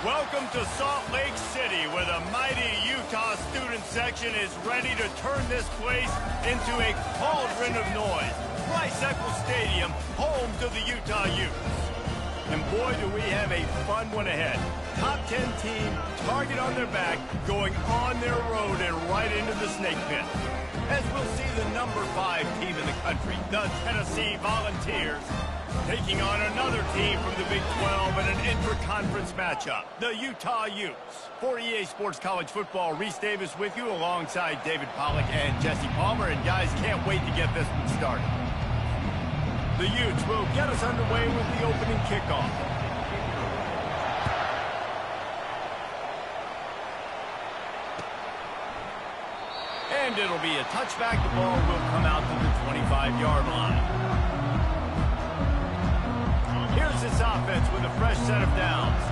Welcome to Salt Lake City, where the mighty Utah student section is ready to turn this place into a cauldron of noise. Rice-Eccles Stadium, home to the Utah Utes. And boy, do we have a fun one ahead. Top 10 team, target on their back, going on their road and right into the snake pit. As we'll see the number 5 team in the country, the Tennessee Volunteers, taking on another team from the Big 12 in an intra-conference matchup, the Utah Utes. For EA Sports College Football, Reese Davis with you alongside David Pollack and Jesse Palmer. And guys, can't wait to get this one started. The Utes will get us underway with the opening kickoff. And it'll be a touchback. The ball will come out to the 25-yard line. Here's this offense with a fresh set of downs.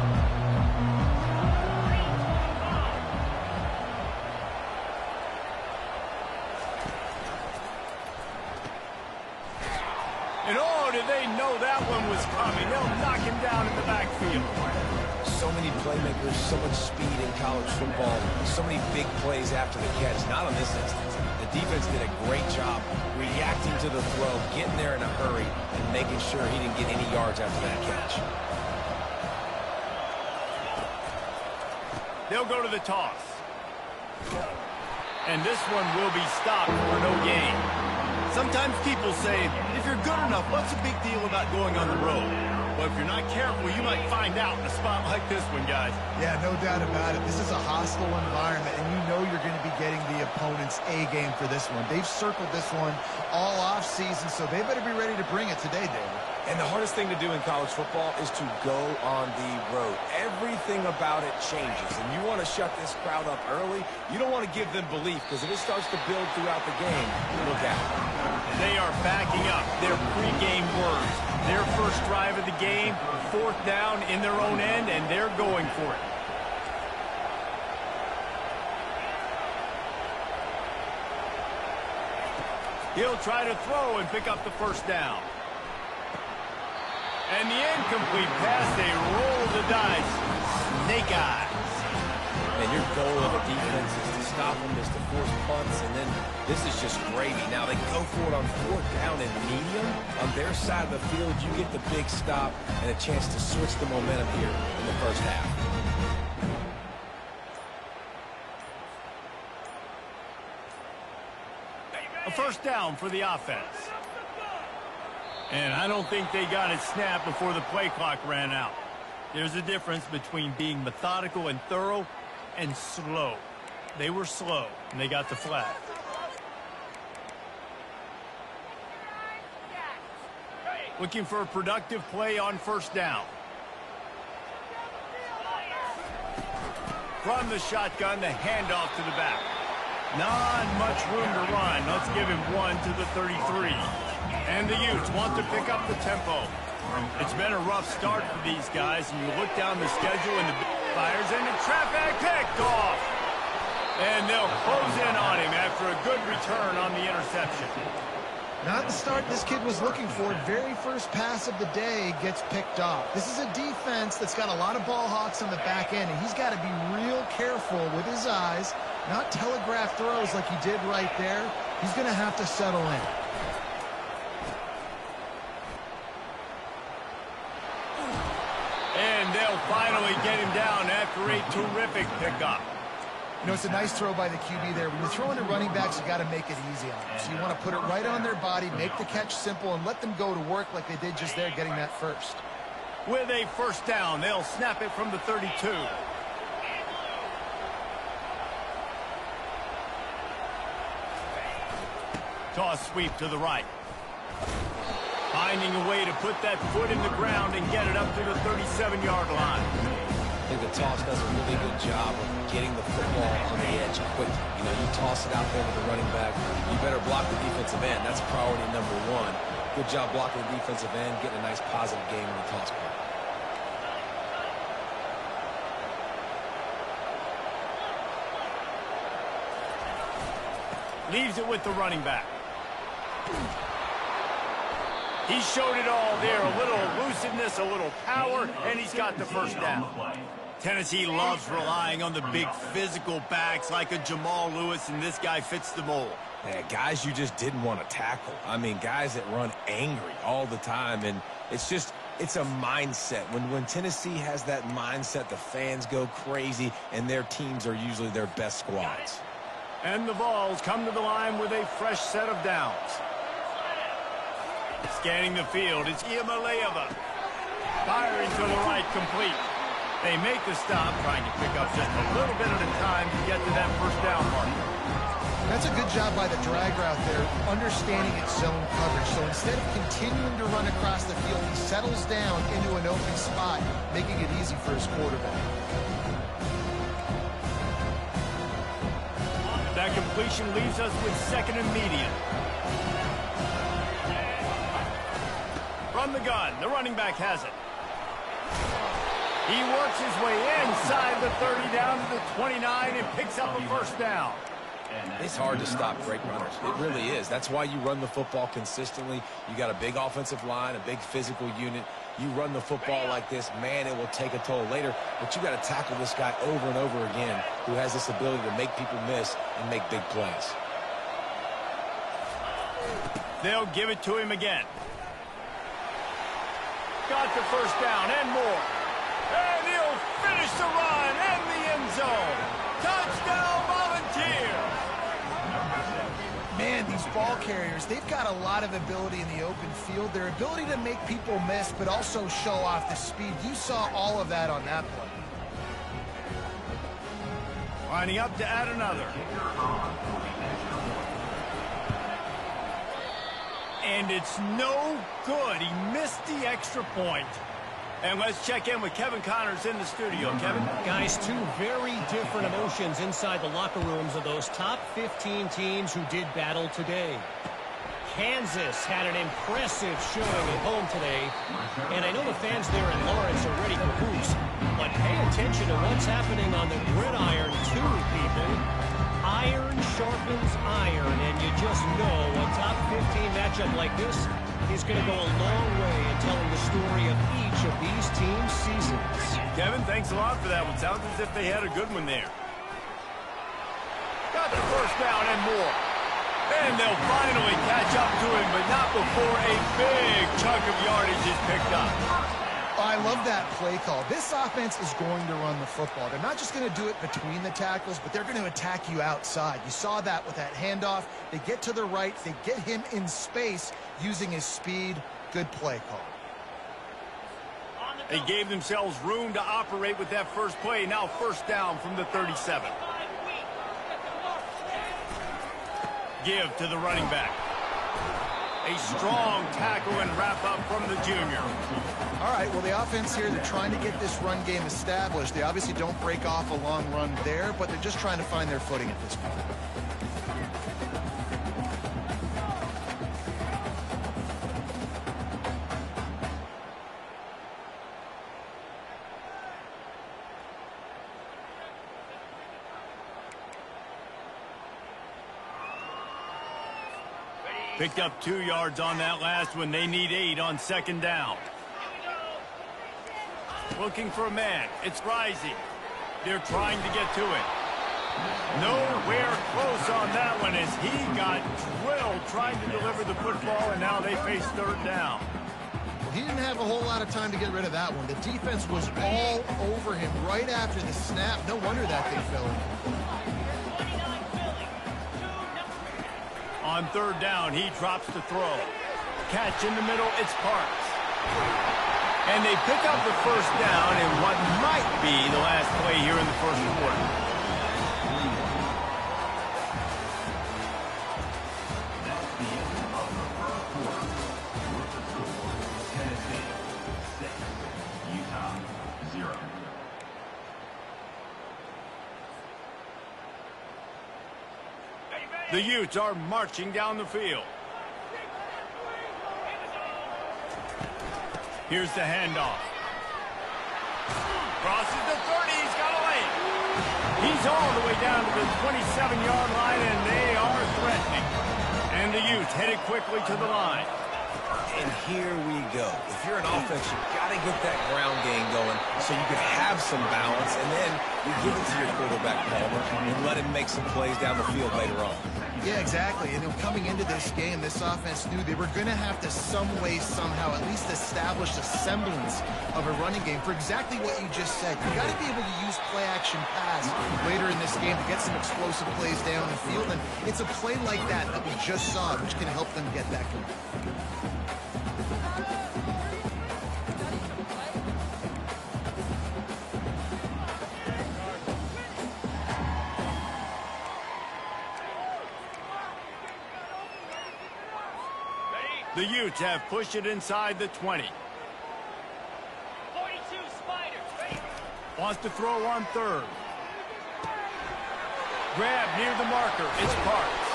And oh, did they know that one was coming? They'll knock him down in the backfield. So many playmakers, so much speed in college football, so many big plays after the catch. Not on this instance. The defense did a great job reacting to the throw, getting there in a hurry, and making sure he didn't get any yards after that catch. They'll go to the toss. And this one will be stopped for no gain. Sometimes people say, if you're good enough, what's the big deal about going on the road? Well, if you're not careful, you might find out in a spot like this one, guys. Yeah, no doubt about it. This is a hostile environment, and you know you're going to be getting the opponent's A-game for this one. They've circled this one all off-season, so they better be ready to bring it today, David. And the hardest thing to do in college football is to go on the road. Everything about it changes, and you want to shut this crowd up early. You don't want to give them belief, because if it starts to build throughout the game, look out. They are backing up their pregame words. Their first drive of the game, 4th down in their own end, and they're going for it. He'll try to throw and pick up the first down. And the incomplete pass, they roll the dice. Snake eyes. And your goal of a defense is to stop them, is to force punts, and then this is just gravy. Now they go for it on 4th down and medium. On their side of the field, you get the big stop and a chance to switch the momentum here in the first half. A first down for the offense. And I don't think they got it snapped before the play clock ran out. There's a difference between being methodical and thorough and slow. They were slow, and they got the flag. Looking for a productive play on first down. From the shotgun, the handoff to the back. Not much room to run. Let's give him one to the 33. And the Utes want to pick up the tempo. It's been a rough start for these guys, and you look down the schedule and the fires into traffic, picked off. And they'll close in on him after a good return on the interception. Not the start this kid was looking for. Very first pass of the day gets picked off. This is a defense that's got a lot of ball hawks on the back end, and he's got to be real careful with his eyes, not telegraph throws like he did right there. He's going to have to settle in. And they'll finally get him down after a terrific pickup. You know, it's a nice throw by the QB there. When you're throwing to running backs, you got to make it easy on them. So you want to put it right on their body, make the catch simple, and let them go to work like they did just there, getting that first. With a first down, they'll snap it from the 32. Toss sweep to the right. Finding a way to put that foot in the ground and get it up to the 37-yard line. I think the toss does a really good job of getting the football on the edge quick. You know, you toss it out there to the running back. You better block the defensive end. That's priority number 1. Good job blocking the defensive end, getting a nice positive game in the toss play. Leaves it with the running back. He showed it all there. A little elusiveness, a little power, and he's got the first down. Tennessee loves relying on the big physical backs like a Jamal Lewis, and this guy fits the mold. Yeah, guys you just didn't want to tackle. I mean, guys that run angry all the time, and it's a mindset. When Tennessee has that mindset, the fans go crazy, and their teams are usually their best squads. And the Vols come to the line with a fresh set of downs. Scanning the field, it's Iamaleava. Firing to the right, complete. They make the stop, trying to pick up just a little bit at a time to get to that first down marker. That's a good job by the drag route there, understanding its zone coverage. So instead of continuing to run across the field, he settles down into an open spot, making it easy for his quarterback. That completion leaves us with second and medium. From the gun, the running back has it. He works his way inside the 30 down to the 29 and picks up a first down. It's hard to stop great runners. It really is. That's why you run the football consistently. You got a big offensive line, a big physical unit. You run the football like this, man, it will take a toll later. But you got to tackle this guy over and over again who has this ability to make people miss and make big plays. They'll give it to him again. Got the first down and more. And he'll finish the run and the end zone. Touchdown, Volunteers! Man, these ball carriers, they've got a lot of ability in the open field. Their ability to make people miss, but also show off the speed. You saw all of that on that play. Lining up to add another. And it's no good. He missed the extra point. And let's check in with Kevin Connors in the studio. Kevin? Guys, two very different emotions inside the locker rooms of those top 15 teams who did battle today. Kansas had an impressive showing at home today, and I know the fans there in Lawrence are ready for hoops, but pay attention to what's happening on the gridiron too, people. Iron sharpens iron, and you just know a top 15 matchup like this is going to go a long way in telling the story of each of these teams' seasons. Kevin, thanks a lot for that one. Sounds as if they had a good one there. Got the first down and more. And they'll finally catch up to him, but not before a big chunk of yardage is picked up. I love that play call. This offense is going to run the football. They're not just going to do it between the tackles, but they're going to attack you outside. You saw that with that handoff. They get to the right. They get him in space using his speed. Good play call. They gave themselves room to operate with that first play. Now first down from the 37. Give to the running back. A strong tackle and wrap up from the junior. All right, well, the offense here, they're trying to get this run game established. They obviously don't break off a long run there, but they're just trying to find their footing at this point. Picked up 2 yards on that last one. They need 8 on second down. Looking for a man. It's Rising. They're trying to get to it. Nowhere close on that one as he got drilled trying to deliver the football, and now they face third down. He didn't have a whole lot of time to get rid of that one. The defense was all over him right after the snap. No wonder that they fell in. On third down, he drops the throw. Catch in the middle, it's Parks. And they pick up the first down in what might be the last play here in the first quarter. The Utes are marching down the field. Here's the handoff. Crosses the 30. He's got a lane. He's all the way down to the 27-yard line, and they are threatening. And the Utes headed quickly to the line. And here we go. If you're an offense, you got to get that ground game going so you can have some balance, and then you give it to your quarterback, Palmer, and let him make some plays down the field later on. Yeah, exactly. And coming into this game, this offense knew they were going to have to some way, somehow, at least establish a semblance of a running game for exactly what you just said. You got to be able to use play-action pass later in this game to get some explosive plays down the field. And it's a play like that we just saw, which can help them get that going. The Utes have pushed it inside the 20. 42 Spiders. Wants to throw on third. Grab near the marker. It's Parks.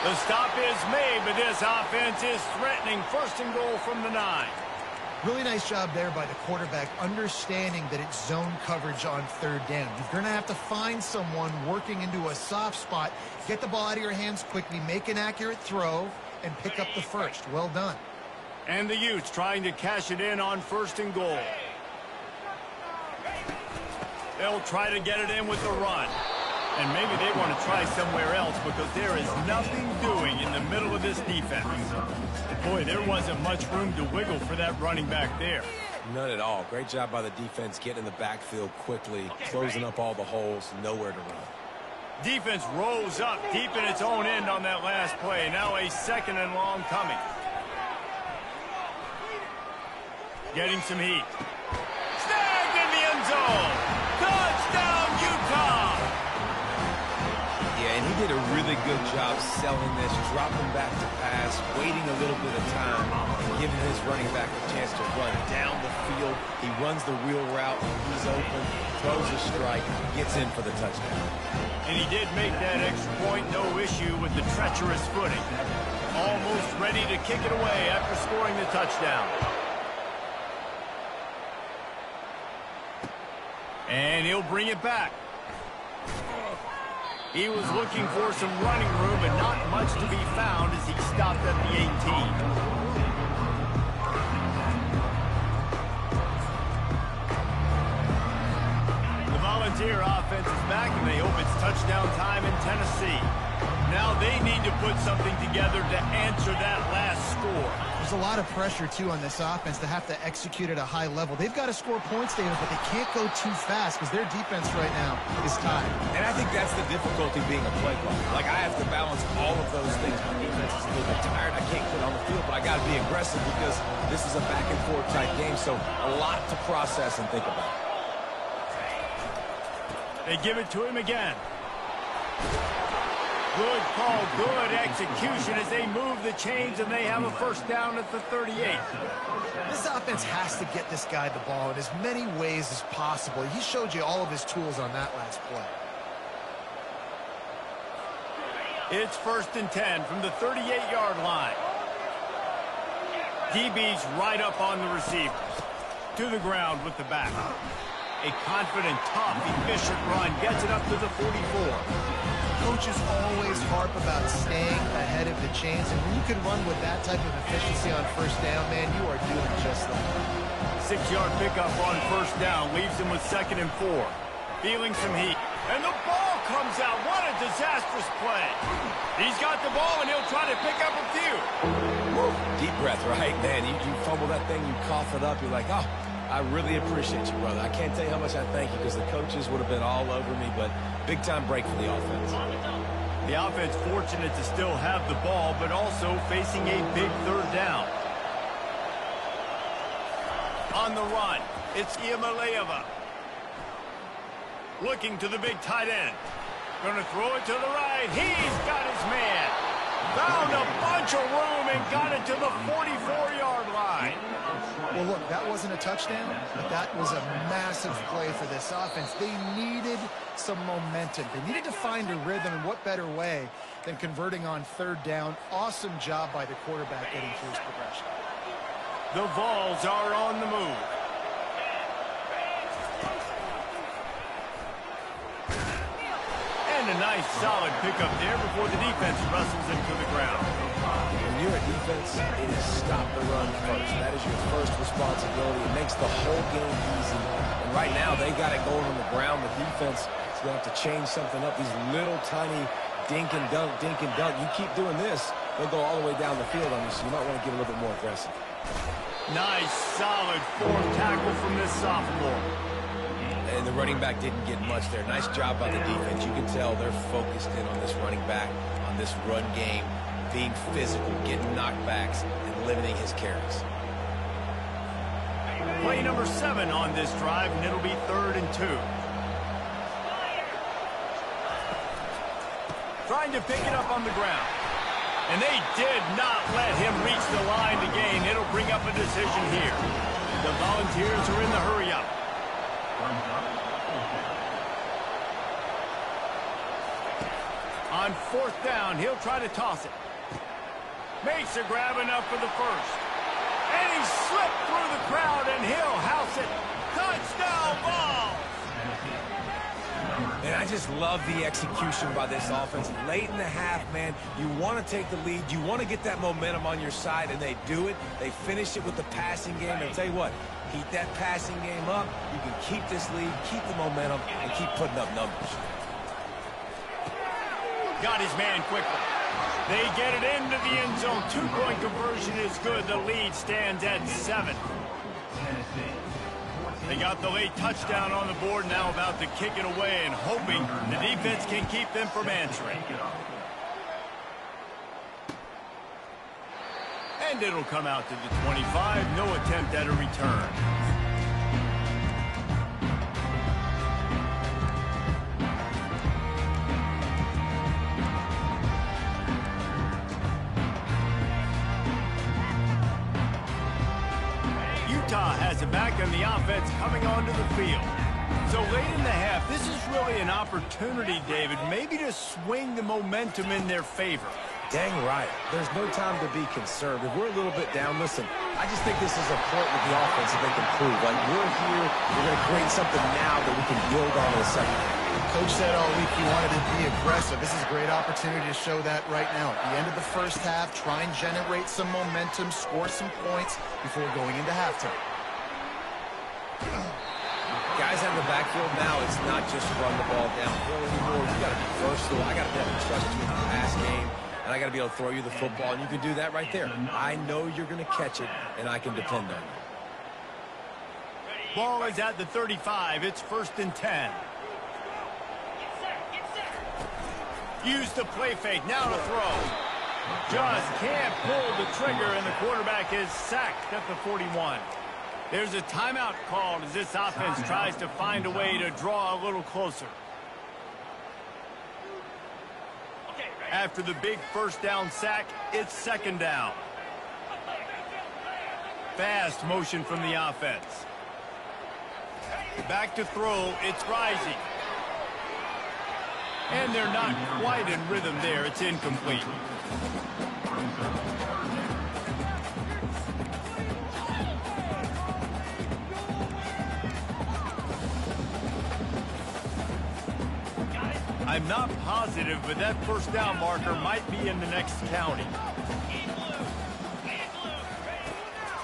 The stop is made, but this offense is threatening first and goal from the 9. Really nice job there by the quarterback, understanding that it's zone coverage on third down. You're going to have to find someone working into a soft spot, get the ball out of your hands quickly, make an accurate throw, and pick up the first. Well done. And the Utes trying to cash it in on first and goal. They'll try to get it in with the run. And maybe they want to try somewhere else because there is nothing doing in the middle of this defense. Boy, there wasn't much room to wiggle for that running back there. None at all. Great job by the defense getting in the backfield quickly, closing up all the holes, nowhere to run. Defense rolls up deep in its own end on that last play. Now a second and long coming. Getting some heat. Snagged in the end zone. Touchdown, Utah! Yeah, and he did a really good job selling this, dropping back to pass, waiting a little bit of time, and giving his running back a chance to run down the field. He runs the wheel route. He's open, throws a strike, gets in for the touchdown. And he did make that extra point, no issue with the treacherous footing. Almost ready to kick it away after scoring the touchdown. And he'll bring it back. He was looking for some running room, but not much to be found as he stopped at the 18. Volunteer offense is back, and they hope it's touchdown time in Tennessee. Now they need to put something together to answer that last score. There's a lot of pressure, too, on this offense to have to execute at a high level. They've got to score points, David, but they can't go too fast because their defense right now is tied. And I think that's the difficulty being a play caller. Like, I have to balance all of those things. My defense is a little bit tired. I can't get on the field, but I got to be aggressive because this is a back-and-forth type game, so a lot to process and think about. They give it to him again. Good call, good execution as they move the chains, and they have a first down at the 38. This offense has to get this guy the ball in as many ways as possible. He showed you all of his tools on that last play. It's first and 10 from the 38-yard line. DB's right up on the receivers. To the ground with the back. A confident, tough, efficient run gets it up to the 44. Coaches always harp about staying ahead of the chains, and when you can run with that type of efficiency on first down, man, you are doing just that. 6-yard pickup on first down leaves him with 2nd and 4. Feeling some heat. And the ball comes out. What a disastrous play. He's got the ball, and he'll try to pick up a few. Woo. Deep breath, right? Man, you fumble that thing, you cough it up, you're like, oh, I really appreciate you, brother. I can't tell you how much I thank you because the coaches would have been all over me, but big-time break for the offense. The offense fortunate to still have the ball, but also facing a big third down. On the run, it's Iamaleava. Looking to the big tight end. Going to throw it to the right. He's got his man. Found a bunch of room and got it to the 44-yard line. Well, look, that wasn't a touchdown, but that was a massive play for this offense. They needed some momentum. They needed to find a rhythm, and what better way than converting on third down. Awesome job by the quarterback getting through his progression. The Vols are on the move. And And a nice solid pickup there before the defense wrestles him to the ground. When you're a defense, it is stop the run first. That is your first responsibility. It makes the whole game easy. And right now, they got it going on the ground. The defense is going to have to change something up. These little tiny dink and dunk, dink and dunk. You keep doing this, they'll go all the way down the field on you, so you might want to get a little bit more aggressive. Nice, solid fourth tackle from this sophomore. And the running back didn't get much there. Nice job by the defense. You can tell they're focused in on this running back, on this run game, being physical, getting knockbacks, and limiting his carries. Play number 7 on this drive, and it'll be 3rd and 2. Trying to pick it up on the ground. And they did not let him reach the line to gain. It'll bring up a decision here. The Volunteers are in the hurry-up. On 4th down, he'll try to toss it. Makes a grab enough for the first. And he slipped through the crowd, and he'll house it. Touchdown ball! And I just love the execution by this offense. Late in the half, man, you want to take the lead. You want to get that momentum on your side, and they do it. They finish it with the passing game. And I'll tell you what, keep that passing game up. You can keep this lead, keep the momentum, and keep putting up numbers. Got his man quickly. They get it into the end zone. 2-point conversion is good. The lead stands at 7. They got the late touchdown on the board, now about to kick it away and hoping the defense can keep them from answering. And it'll come out to the 25. No attempt at a return. Utah has it back on the offense coming onto the field. So late in the half, this is really an opportunity, David, maybe to swing the momentum in their favor. Dang right. There's no time to be concerned. If we're a little bit down, listen, I just think this is a point with the offense that they can prove. Like, we're here, we're going to create something now that we can build on in the second half. Coach said all week he wanted to be aggressive. This is a great opportunity to show that right now. At the end of the first half, try and generate some momentum, score some points before going into halftime. Guys out of the backfield now, it's not just run the ball downhill anymore. You got to be versatile. I got to be able to trust you in the pass game, and I got to be able to throw you the football, and you can do that right there. I know you're going to catch it, and I can depend on you. Ball is at the 35. It's 1st and 10. Use the play fake. Now to throw. Just can't pull the trigger, and the quarterback is sacked at the 41. There's a timeout called as this offense tries to find a way to draw a little closer. After the big 1st down sack, it's 2nd down. Fast motion from the offense. Back to throw. It's Rising. And they're not quite in rhythm there. It's incomplete. I'm not positive, but that 1st down marker might be in the next county.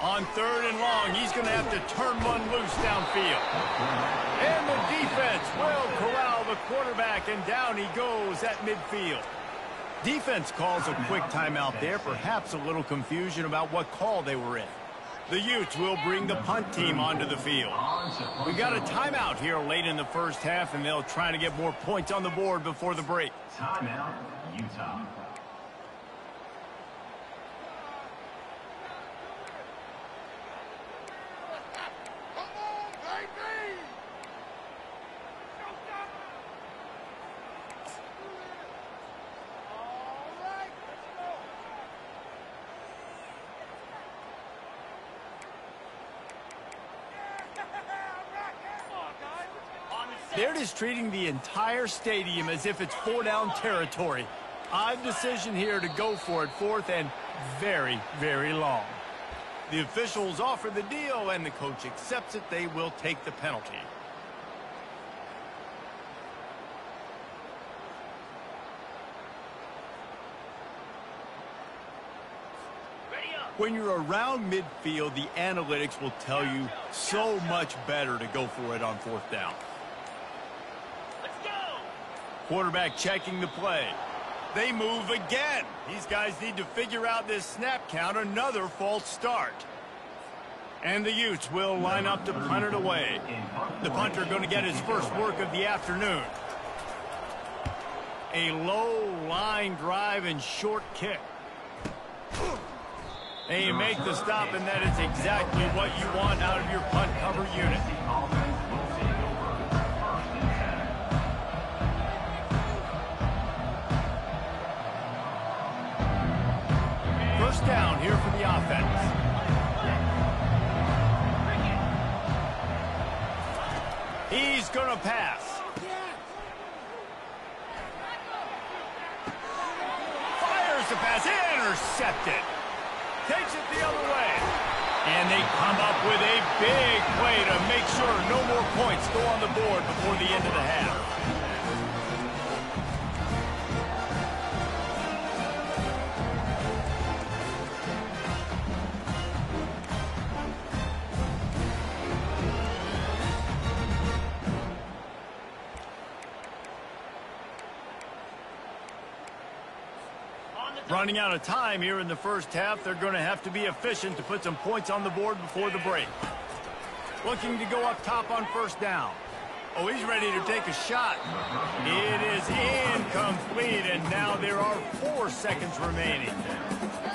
On 3rd and long, he's going to have to turn one loose downfield. And the defense will corral the quarterback, and down he goes at midfield. Defense calls a quick timeout there, perhaps a little confusion about what call they were in. The Utes will bring the punt team onto the field. We got a timeout here late in the first half, and they'll try to get more points on the board before the break. Timeout, Utah. They're just treating the entire stadium as if it's 4-down territory. Odd decision here to go for it, 4th and very, very long. The officials offer the deal, and the coach accepts it. They will take the penalty. When you're around midfield, the analytics will tell you so much better to go for it on fourth down. Let's go! Quarterback checking the play. They move again. These guys need to figure out this snap count. Another false start. And the Utes will line up to punt it away. The punter going to get his first work of the afternoon. A low line drive and short kick. And you make the stop, and that is exactly what you want out of your punt cover unit. First down here for the offense. He's going to pass. Fires the pass. Intercepted. Takes it the other way. And they come up with a big play to make sure no more points go on the board before the end of the half. Running out of time here in the first half. They're going to have to be efficient to put some points on the board before the break. Looking to go up top on first down. Oh, he's ready to take a shot. It is incomplete, and now there are 4 seconds remaining.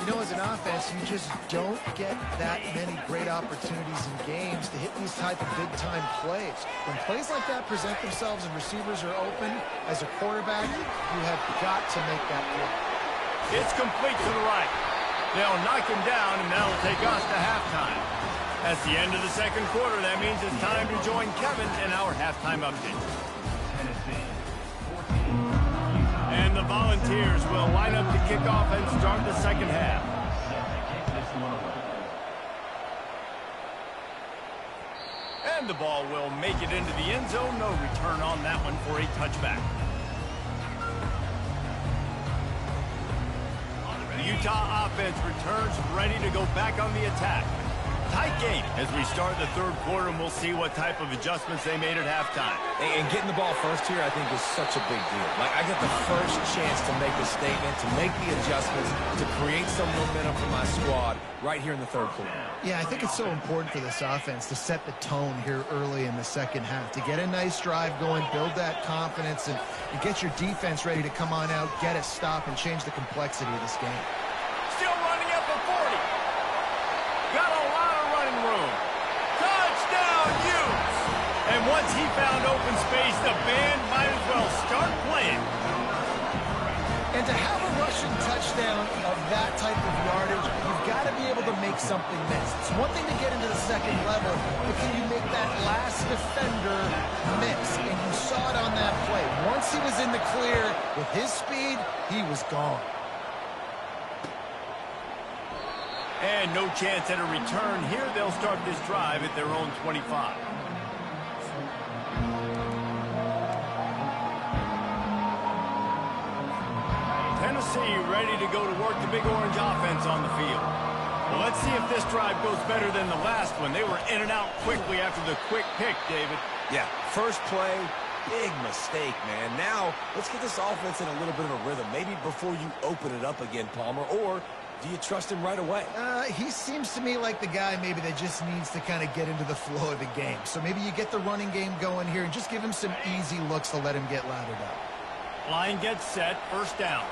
You know, as an offense, you just don't get that many great opportunities in games to hit these type of big-time plays. When plays like that present themselves and receivers are open, as a quarterback, you have got to make that play. It's complete to the right. They'll knock him down, and that'll take us to halftime. That's the end of the second quarter. That means it's time to join Kevin in our halftime update. And the Volunteers will line up to kick off and start the second half. And the ball will make it into the end zone. No return on that one for a touchback. The Utah offense returns ready to go back on the attack. Tight game as we start the third quarter, and we'll see what type of adjustments they made at halftime. And getting the ball first here, I think, is such a big deal. Like, I get the first chance to make a statement, to make the adjustments, to create some momentum for my squad right here in the third quarter. Yeah, I think it's so important for this offense to set the tone here early in the second half, to get a nice drive going, build that confidence, and get your defense ready to come on out, get a stop, and change the complexity of this game. Still running up a 40. Got a lot of running room. Touchdown, Utes! And once he found open space, the band might as well start playing. And to have a rushing touchdown of that type of yardage, you've got to be able to make something miss. It's one thing to get into the second level, but can you make that last defender miss? And you saw it on that play. Once he was in the clear with his speed, he was gone. And no chance at a return here. They'll start this drive at their own 25. Tennessee ready to go to work the Big Orange offense on the field. Well, let's see if this drive goes better than the last one. They were in and out quickly after the quick pick, David. Yeah, first play, big mistake, man. Now, let's get this offense in a little bit of a rhythm. Maybe before you open it up again, Palmer, or do you trust him right away? He seems to me like the guy maybe that just needs to kind of get into the flow of the game. So maybe you get the running game going here and just give him some easy looks to let him get lathered up. Line gets set, first down.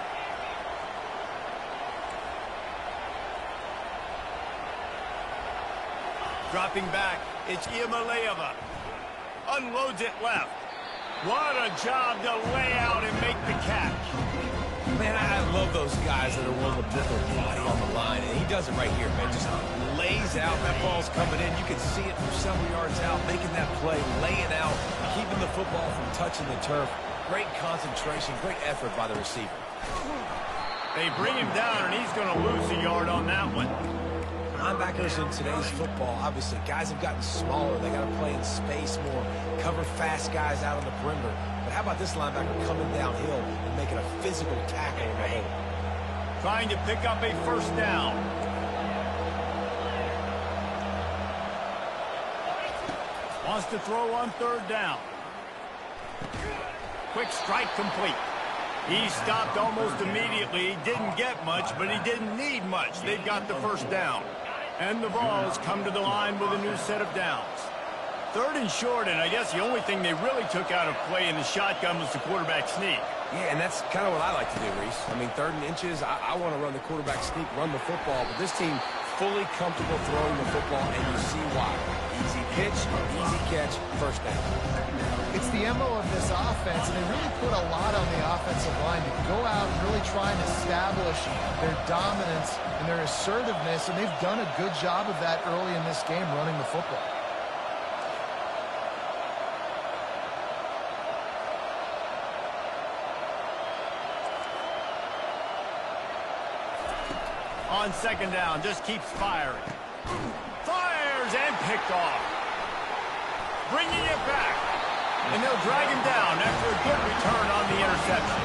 Dropping back, it's Iamaleava. Unloads it left. What a job to lay out and make the catch. Man, I love those guys that are willing to put their body on the line, and he does it right here, man. Just lays out. That ball's coming in. You can see it from several yards out, making that play, laying out, keeping the football from touching the turf. Great concentration, great effort by the receiver. They bring him down, and he's going to lose a yard on that one. Linebackers in today's football, obviously, guys have gotten smaller. They got to play in space more, cover fast guys out on the perimeter. But how about this linebacker coming downhill and making a physical tackle in the hole? Trying to pick up a first down. Wants to throw on third down. Quick strike complete. He stopped almost immediately. Didn't get much, but he didn't need much. They've got the first down. And the Vols come to the line with a new set of downs. Third and short, and I guess the only thing they really took out of play in the shotgun was the quarterback sneak. Yeah, and that's kind of what I like to do, Reese. I mean, 3rd and inches, I want to run the quarterback sneak, run the football, but this team fully comfortable throwing the football, and you see why. Easy pitch, easy catch, first down. It's the MO of this offense, and they really put a lot on the offensive line to go out and really try and establish their dominance and their assertiveness, and they've done a good job of that early in this game running the football. On second down, just keeps firing. Fires and picked off. Bringing it back. And they'll drag him down after a good return on the interception.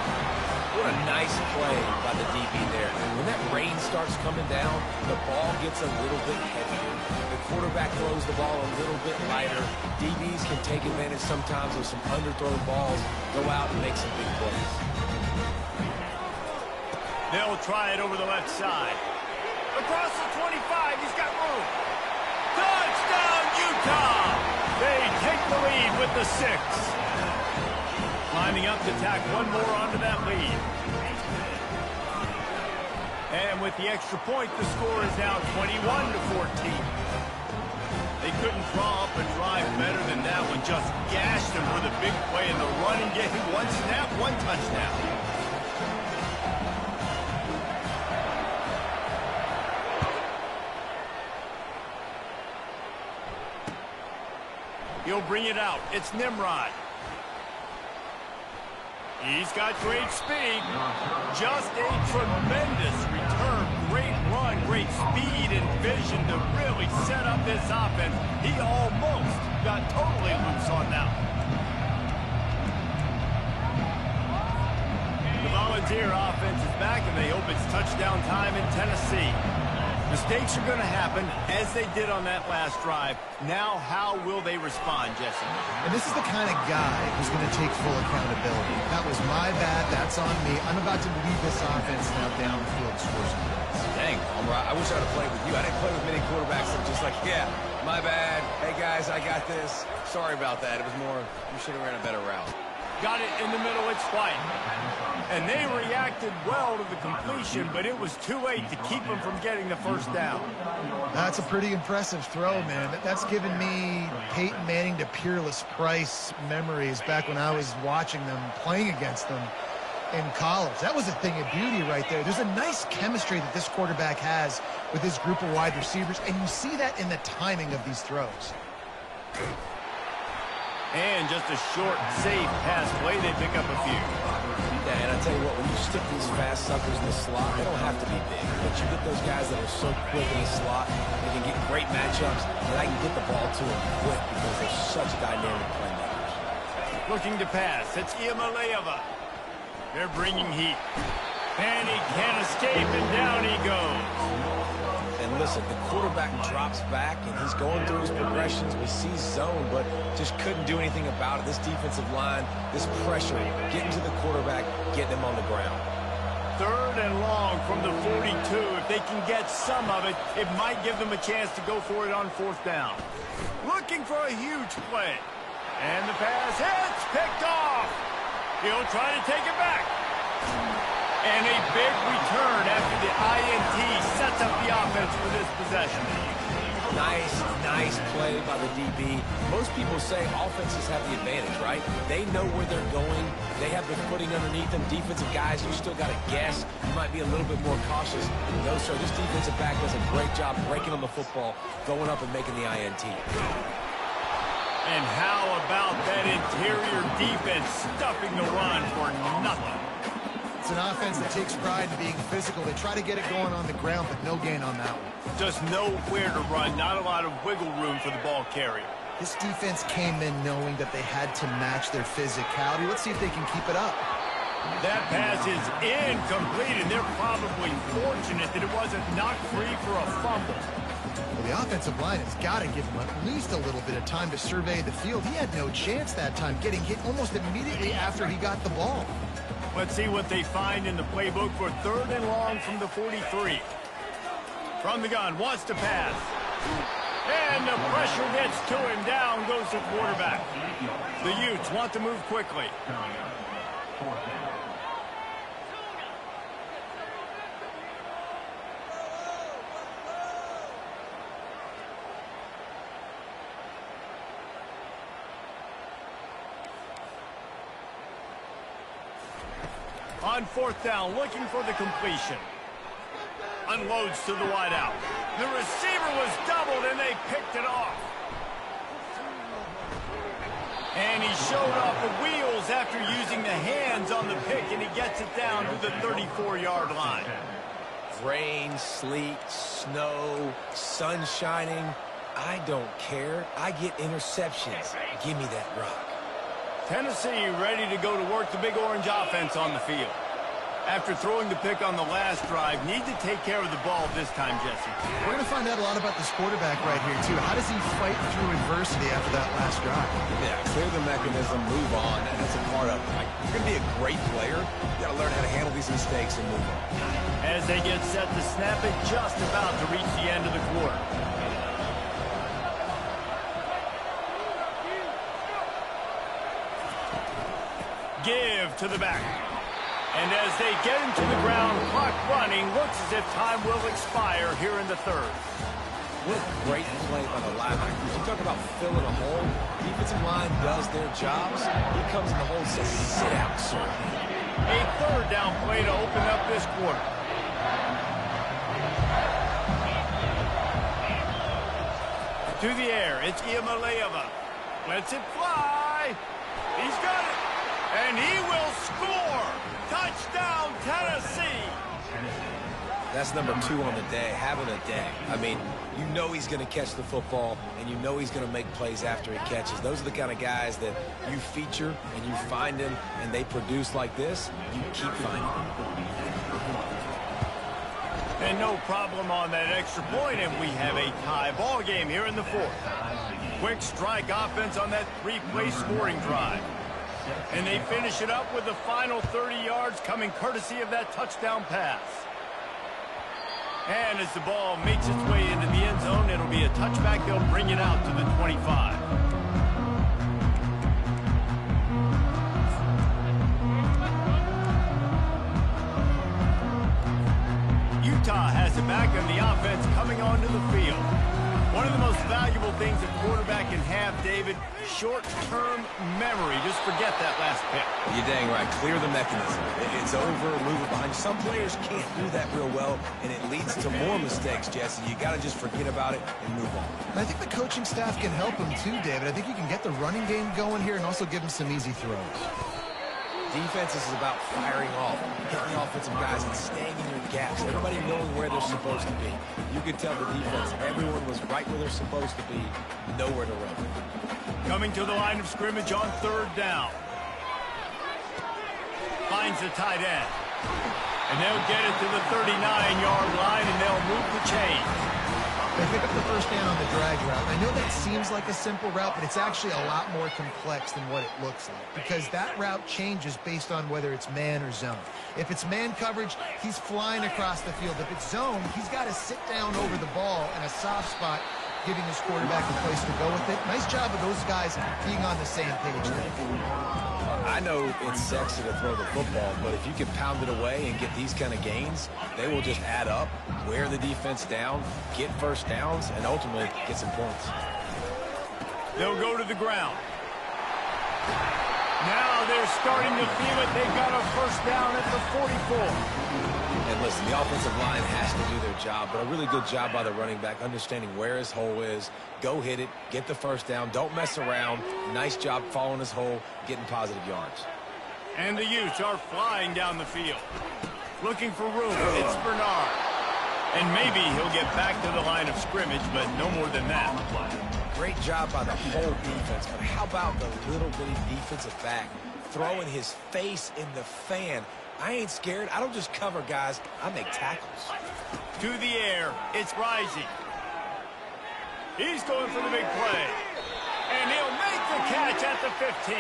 What a nice play by the DB there. When that rain starts coming down, the ball gets a little bit heavier. The quarterback throws the ball a little bit lighter. DBs can take advantage sometimes of some underthrown balls, go out and make some big plays. They'll try it over the left side. Across the 25, he's got room. Touchdown, Utah! They take the lead with the 6. Lining up to tack one more onto that lead. And with the extra point, the score is now 21-14. They couldn't draw up a drive better than that one. Just gashed him with a big play in the running game. One snap, one touchdown. He'll bring it out. It's Nimrod. He's got great speed. Just a tremendous return. Great run, great speed and vision to really set up this offense. He almost got totally loose on that one. The Volunteer offense is back, and they hope it's touchdown time in Tennessee. Mistakes are going to happen, as they did on that last drive. Now, how will they respond, Jesse? And this is the kind of guy who's going to take full accountability. That was my bad. That's on me. I'm about to lead this offense now down the field to score some points. Dang, Palmer, I wish I would have played with you. I didn't play with many quarterbacks that were just like, yeah, my bad. Hey, guys, I got this. Sorry about that. It was more, you should have ran a better route. Got it in the middle. It's White. And they reacted well to the completion, but it was too late to keep them from getting the first down. That's a pretty impressive throw, man. That's given me Peyton Manning to Peerless Price memories back when I was watching them, playing against them in college. That was a thing of beauty right there. There's a nice chemistry that this quarterback has with his group of wide receivers, and you see that in the timing of these throws. And just a short, safe pass play. They pick up a few. Yeah, and I tell you what, when you stick these fast suckers in the slot, they don't have to be big. But you get those guys that are so quick in the slot, they can get great matchups, and I can get the ball to them quick because they're such dynamic playmakers. Looking to pass. It's Iamaleava. They're bringing heat. And he can't escape, and down he goes. And listen, the quarterback drops back, and he's going through his progressions. We see zone, but just couldn't do anything about it. This defensive line, this pressure, getting to the quarterback, getting him on the ground. Third and long from the 42. If they can get some of it, it might give them a chance to go for it on fourth down. Looking for a huge play. And the pass hits, picked off. He'll try to take it back. And a big return after the INT sets up the offense for this possession. Nice play by the DB. Most people say offenses have the advantage, right? They know where they're going. They have the footing underneath them. Defensive guys, you still got to guess. You might be a little bit more cautious. No, sir, this defensive back does a great job breaking on the football, going up and making the INT. And how about that interior defense stuffing the run for nothing? It's an offense that takes pride in being physical. They try to get it going on the ground, but no gain on that one. Just nowhere to run, not a lot of wiggle room for the ball carrier. This defense came in knowing that they had to match their physicality. Let's see if they can keep it up. That pass is incomplete, and they're probably fortunate that it wasn't knocked free for a fumble. Well, the The offensive line has got to give him at least a little bit of time to survey the field. He had no chance that time, getting hit almost immediately after he got the ball. Let's see what they find in the playbook for 3rd and long from the 43. From the gun, wants to pass. And the pressure gets to him. Down goes the quarterback. The Utes want to move quickly. On 4th down, looking for the completion. Unloads to the wideout. The receiver was doubled, and they picked it off. And he showed off the wheels after using the hands on the pick, and he gets it down to the 34-yard line. Rain, sleet, snow, sun shining. I don't care. I get interceptions. Give me that rock. Tennessee ready to go to work the Big Orange offense on the field. After throwing the pick on the last drive, need to take care of the ball this time, Jesse. We're going to find out a lot about this quarterback right here, too. How does he fight through adversity after that last drive? Yeah, clear the mechanism, move on, and that's a part of it. Like, you're going to be a great player, you got to learn how to handle these mistakes and move on. As they get set to snap it, just about to reach the end of the quarter. Give to the back. And as they get him to the ground, clock running, looks as if time will expire here in the 3rd. What a great play by the linebackers. You talk about filling a hole. Defensive line does their jobs. He comes in the hole and says, sit out, sir. A 3rd down play to open up this quarter. To the air, it's Iamaleava. Lets it fly. He's got it. And he will score! Touchdown, Tennessee! That's number 2 on the day, having a day. I mean, you know he's going to catch the football, and you know he's going to make plays after he catches. Those are the kind of guys that you feature, and you find them, and they produce like this. You keep finding them. And no problem on that extra point, and we have a tie ball game here in the 4th. Quick strike offense on that 3-play scoring drive. And they finish it up with the final 30 yards coming courtesy of that touchdown pass. And as the ball makes its way into the end zone, it'll be a touchback. They'll bring it out to the 25. Utah has it back on the offense coming onto the field. One of the most valuable things a quarterback can have, David, short-term memory. Just forget that last pick. You're dang right. Clear the mechanism. It's over, move it behind. Some players can't do that real well, and it leads to more mistakes, Jesse. You got to just forget about it and move on. And I think the coaching staff can help him too, David. I think you can get the running game going here and also give him some easy throws. Defense is about firing off, hitting the offensive guys and staying in your gaps. Everybody knowing where they're supposed to be. You could tell the defense, everyone was right where they're supposed to be, nowhere to run. Coming to the line of scrimmage on 3rd down. Finds the tight end. And they'll get it to the 39-yard line, and they'll move the chain. They pick up the first down on the drag route. I know that seems like a simple route, but it's actually a lot more complex than what it looks like because that route changes based on whether it's man or zone. If it's man coverage, he's flying across the field. If it's zone, he's got to sit down over the ball in a soft spot, giving his quarterback a place to go with it. Nice job of those guys being on the same page there. I know it's sexy to throw the football, but if you can pound it away and get these kind of gains, they will just add up, wear the defense down, get first downs, and ultimately get some points. They'll go to the ground. Now they're starting to feel it. They've got a first down at the 44. And listen, the offensive line has to do their job, but a really good job by the running back, understanding where his hole is. Go hit it, get the first down, don't mess around. Nice job following his hole, getting positive yards. And the Utes are flying down the field. Looking for room, it's Bernard. And maybe he'll get back to the line of scrimmage, but no more than that. Great job by the whole defense, but how about the little bitty defensive back throwing his face in the fan? I ain't scared. I don't just cover guys. I make tackles. To the air. It's Rising. He's going for the big play. And he'll make the catch at the 15.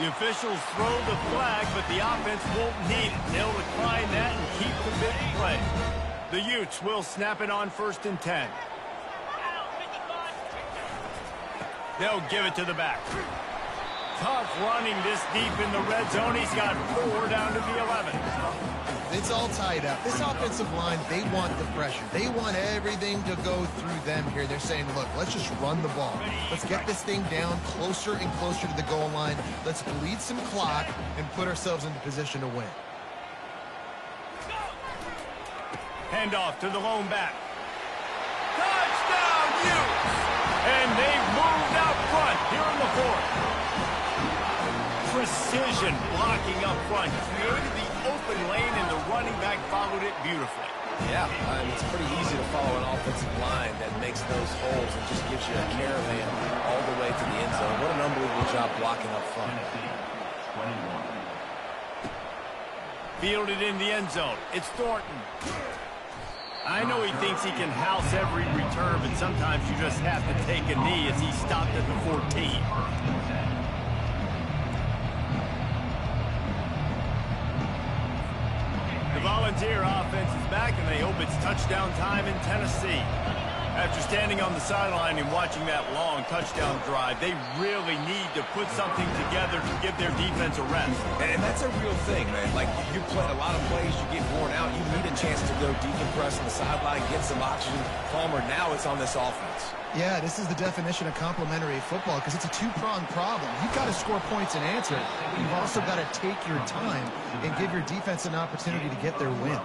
The officials throw the flag, but the offense won't need it. They'll decline that and keep the big play. The Utes will snap it on 1st and 10. They'll give it to the back. Tough running this deep in the red zone. He's got 4 down to the 11. It's all tied up. This offensive line, they want the pressure. They want everything to go through them here. They're saying, look, let's just run the ball. Let's get this thing down closer and closer to the goal line. Let's bleed some clock and put ourselves into position to win. Handoff to the lone back. Touchdown, Utes! And they've moved out front here in the 4th. Precision blocking up front. Created the open lane, and the running back followed it beautifully. Yeah, it's pretty easy to follow an offensive line that makes those holes and just gives you a caravan all the way to the end zone. What an unbelievable job blocking up front. Fielded in the end zone. It's Thornton. I know he thinks he can house every return, but sometimes you just have to take a knee as he stopped at the 14. The Volunteer offense is back, and they hope it's touchdown time in Tennessee. After standing on the sideline and watching that long touchdown drive, they really need to put something together to give their defense a rest. And that's a real thing, man. Like, you play a lot of plays, you get worn out, you need a chance to go decompress on the sideline, get some oxygen. Palmer, now it's on this offense. Yeah, this is the definition of complementary football because it's a two-pronged problem. You've got to score points and answer, but you've also got to take your time and give your defense an opportunity to get their win.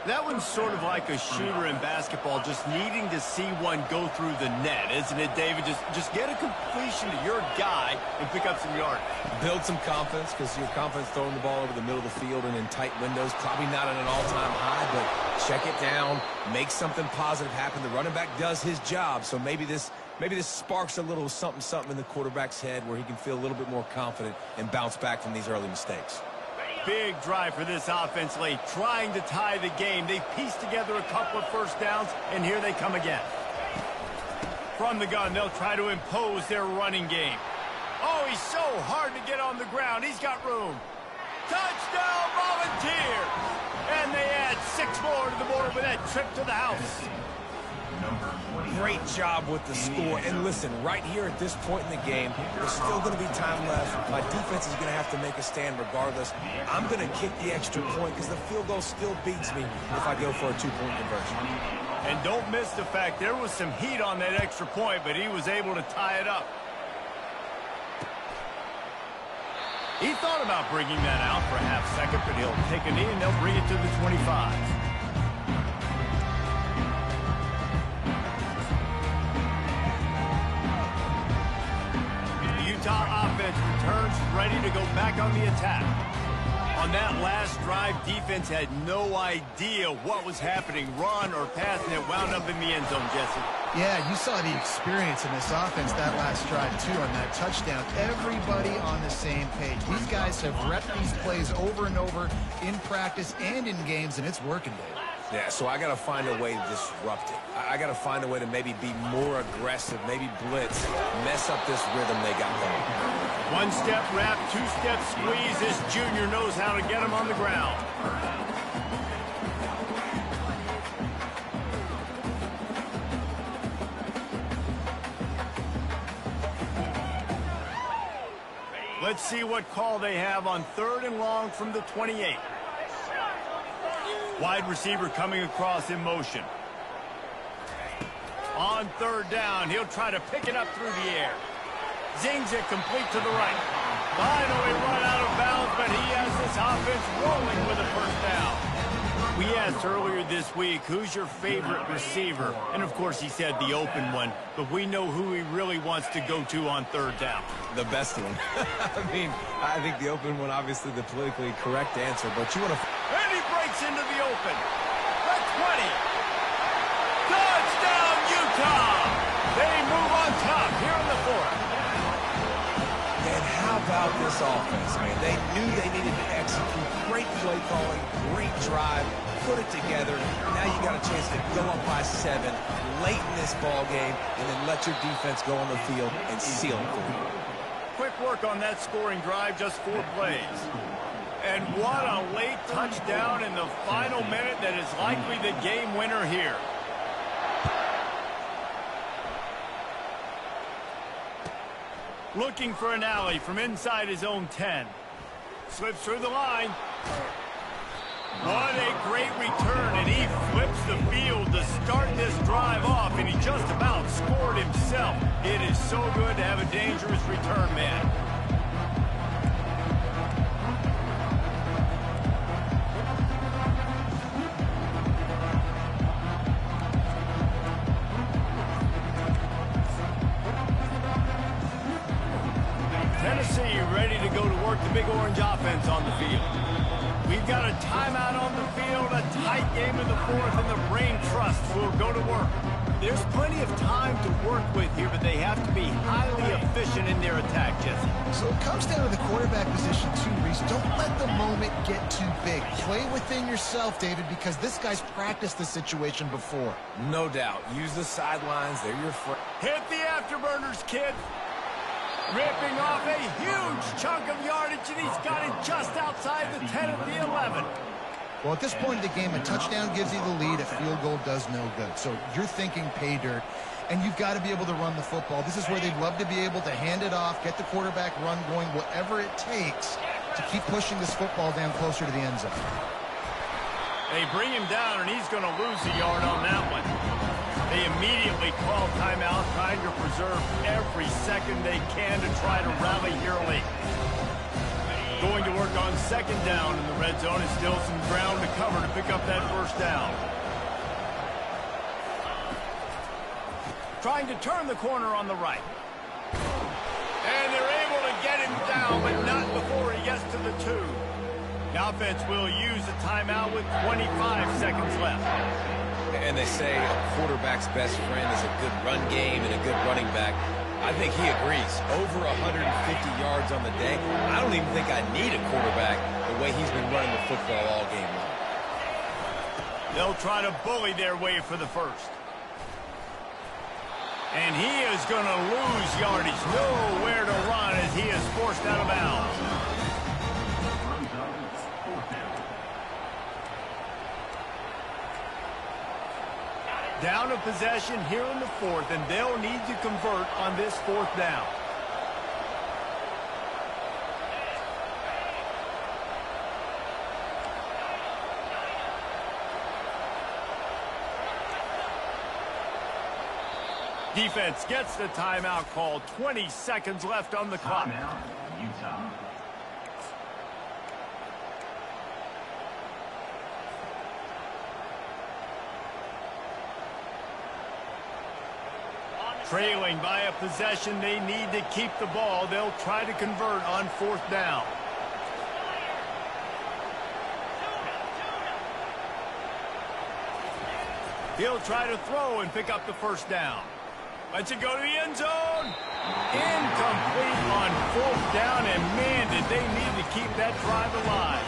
That one's sort of like a shooter in basketball, just needing to see one go through the net, isn't it, David? Just get a completion to your guy and pick up some yards. Build some confidence, because your confidence throwing the ball over the middle of the field and in tight windows, probably not at an all-time high, but check it down, make something positive happen. The running back does his job, so maybe this sparks a little something in the quarterback's head where he can feel a little bit more confident and bounce back from these early mistakes. Big drive for this offense late, trying to tie the game. They pieced together a couple of first downs, and here they come again. From the gun, they'll try to impose their running game. Oh, he's so hard to get on the ground. He's got room. Touchdown, Volunteers! And they add 6 more to the board with that trip to the house. Great job with the score. And listen, right here at this point in the game, there's still going to be time left. My defense is going to have to make a stand regardless. I'm going to kick the extra point because the field goal still beats me if I go for a 2-point conversion. And don't miss the fact there was some heat on that extra point, but he was able to tie it up. He thought about bringing that out for a half second, but he'll take a knee and they'll bring it to the 25. Utah offense returns ready to go back on the attack. On that last drive, defense had no idea what was happening, run or pass, and it wound up in the end zone, Jesse. Yeah, you saw the experience in this offense that last drive, too, on that touchdown. Everybody on the same page. These guys have repped these plays over and over in practice and in games, and it's working, Dave. Yeah, so I got to find a way to disrupt it. I got to find a way to maybe be more aggressive, maybe blitz, mess up this rhythm they got going. 1-step wrap, 2-step squeeze. This junior knows how to get him on the ground. Let's see what call they have on 3rd and long from the 28. Wide receiver coming across in motion. On 3rd down, he'll try to pick it up through the air. Zings it complete to the right. Finally run out of bounds, but he has this offense rolling with a first down. We asked earlier this week, who's your favorite receiver? And, of course, he said the open one, but we know who he really wants to go to on 3rd down. The best one. I think the open one, obviously the politically correct answer, but you want to... And he breaks into the open. The 20. Touchdown, Utah! They move on top here in the 4th. And how about about this offense, man. They knew they needed to execute. Great play calling, great drive, put it together. Now you got a chance to go up by 7 late in this ball game and then let your defense go on the field and seal it for you. Quick work on that scoring drive, just 4 plays. And what a late touchdown in the final minute that is likely the game winner here. Looking for an alley from inside his own 10. Slips through the line. What a great return, and he flips the field to start this drive off, and he just about scored himself. It is so good to have a dangerous return man. Tennessee ready to go to work the Big Orange offense on the field. We've got a timeout on the field, a tight game in the 4th, and the Brain Trust will go to work. There's plenty of time to work with here, but they have to be highly efficient in their attack, Jesse. So it comes down to the quarterback position too, Reese. Don't let the moment get too big. Play within yourself, David, because this guy's practiced this situation before. No doubt. Use the sidelines. They're your friend. Hit the afterburners, kid. Ripping off a huge chunk of yardage, and he's got it just outside the 10 of the 11. Well, at this point in the game, a touchdown gives you the lead. A field goal does no good. So you're thinking pay dirt, and you've got to be able to run the football. This is where they'd love to be able to hand it off, get the quarterback run going, whatever it takes to keep pushing this football down closer to the end zone. They bring him down, and he's going to lose a yard on that one. They immediately call timeout, trying to preserve every second they can to try to rally here late. Going to work on 2nd down in the red zone, and still some ground to cover to pick up that 1st down. Trying to turn the corner on the right. And they're able to get him down, but not before he gets to the 2. The offense will use a timeout with 25 seconds left. And they say a quarterback's best friend is a good run game and a good running back. I think he agrees. Over 150 yards on the day. I don't even think I need a quarterback the way he's been running the football all game long. They'll try to bully their way for the 1st. And he is going to lose yardage. Nowhere to run as he is forced out of bounds. Down a possession here in the 4th, and they'll need to convert on this 4th down. Defense gets the timeout called. 20 seconds left on the clock. Timeout, Utah. Trailing by a possession, they need to keep the ball. They'll try to convert on 4th down. He'll try to throw and pick up the 1st down. Lets it go to the end zone. Incomplete on 4th down, and man, did they need to keep that drive alive.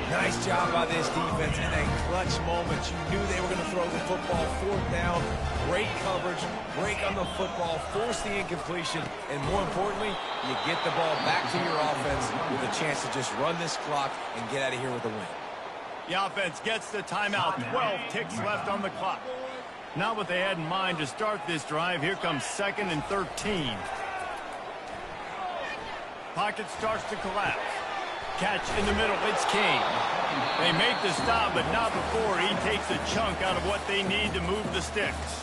Nice job by this defense in a clutch moment. You knew they were going to throw the football 4th down. Great coverage, break on the football, force the incompletion, and more importantly, you get the ball back to your offense with a chance to just run this clock and get out of here with a win. The offense gets the timeout. 12 ticks left on the clock. Not what they had in mind to start this drive. Here comes 2nd and 13. Pocket starts to collapse. Catch in the middle, it's King. They make the stop, but not before he takes a chunk out of what they need to move the sticks.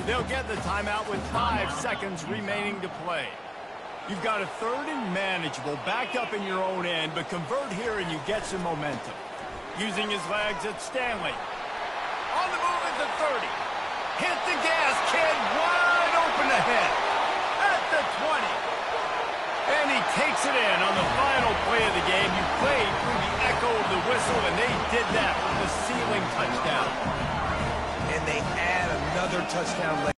They'll get the timeout with 5 seconds remaining to play. You've got a 3rd and manageable, backed up in your own end, but convert here and you get some momentum. Using his legs at Stanley. On the move at the 30. Hit the gas, kid, wide open ahead. At the 20. And he takes it in on the final play of the game. You played through the echo of the whistle, and they did that with the ceiling touchdown. And they add another touchdown later.